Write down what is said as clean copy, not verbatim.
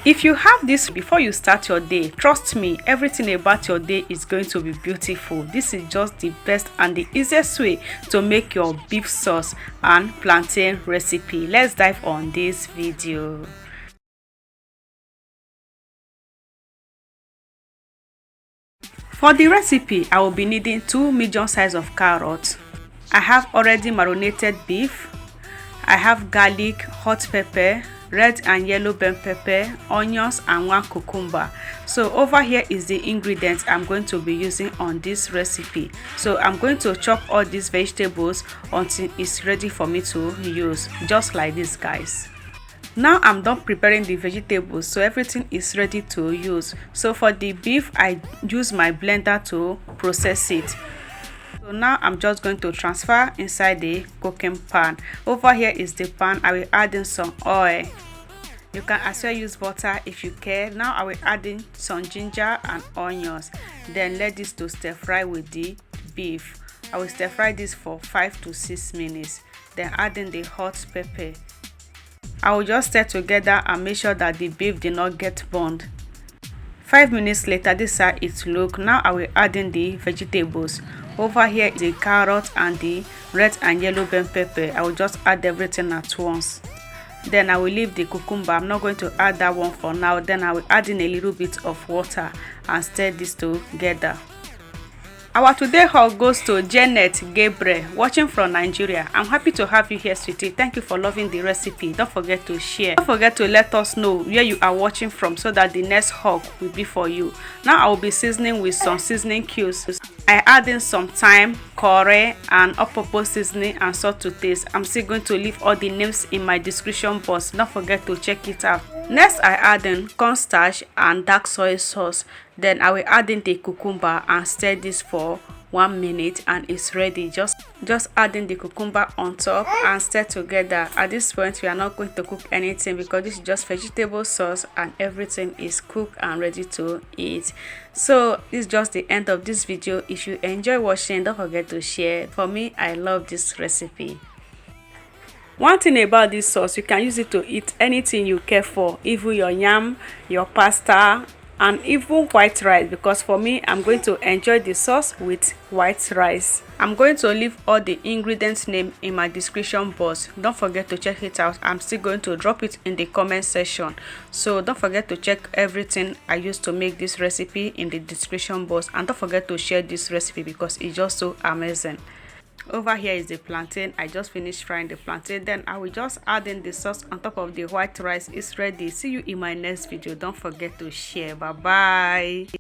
If you have this before you start your day, trust me, everything about your day is going to be beautiful. This is just the best and the easiest way to make your beef sauce and plantain recipe. Let's dive on this video. For the recipe, I will be needing 2 medium size of carrots. I have already marinated beef. I have garlic, hot pepper, red and yellow bell pepper, onions and 1 cucumber. So over here is the ingredients I'm going to be using on this recipe. So I'm going to chop all these vegetables until it's ready for me to use, just like this, guys. Now I'm done preparing the vegetables, so everything is ready to use. So for the beef, I use my blender to process it. So now I'm just going to transfer inside the cooking pan. Over here is the pan. I will add in some oil. You can as well use butter if you care. Now I will add in some ginger and onions. Then let this to stir fry with the beef. I will stir fry this for 5 to 6 minutes. Then add in the hot pepper. I will just stir together and make sure that the beef did not get burned. 5 minutes later, this is how it looks. Now I will add in the vegetables. Over here is the carrot and the red and yellow bell pepper. I will just add everything at once. Then I will leave the cucumber. I'm not going to add that one for now. Then I will add in a little bit of water and stir this together. Our today haul goes to Janet Gabriel, watching from Nigeria. I'm happy to have you here, sweetie. Thank you for loving the recipe. Don't forget to share. Don't forget to let us know where you are watching from so that the next haul will be for you. Now I will be seasoning with some seasoning cubes. I add in some thyme, curry, and all-purpose seasoning and salt to taste. I'm still going to leave all the names in my description box. Don't forget to check it out. Next, I add in cornstarch and dark soy sauce. Then I will add in the cucumber and stir this for 1 minute and it's ready. Just add in the cucumber on top and stir together. At this point, we are not going to cook anything because this is just vegetable sauce and everything is cooked and ready to eat. So this is just the end of this video. If you enjoy watching, don't forget to share. For me, I love this recipe. One thing about this sauce, you can use it to eat anything you care for, even your yam, your pasta, and even white rice, because for me, I'm going to enjoy the sauce with white rice. I'm going to leave all the ingredients name in my description box. Don't forget to check it out. I'm still going to drop it in the comment section, so don't forget to check everything I used to make this recipe in the description box, and don't forget to share this recipe because it's just so amazing. Over here is the plantain. I just finished frying the plantain. Then I will just add in the sauce on top of the white rice. It's ready. See you in my next video. Don't forget to share. Bye bye.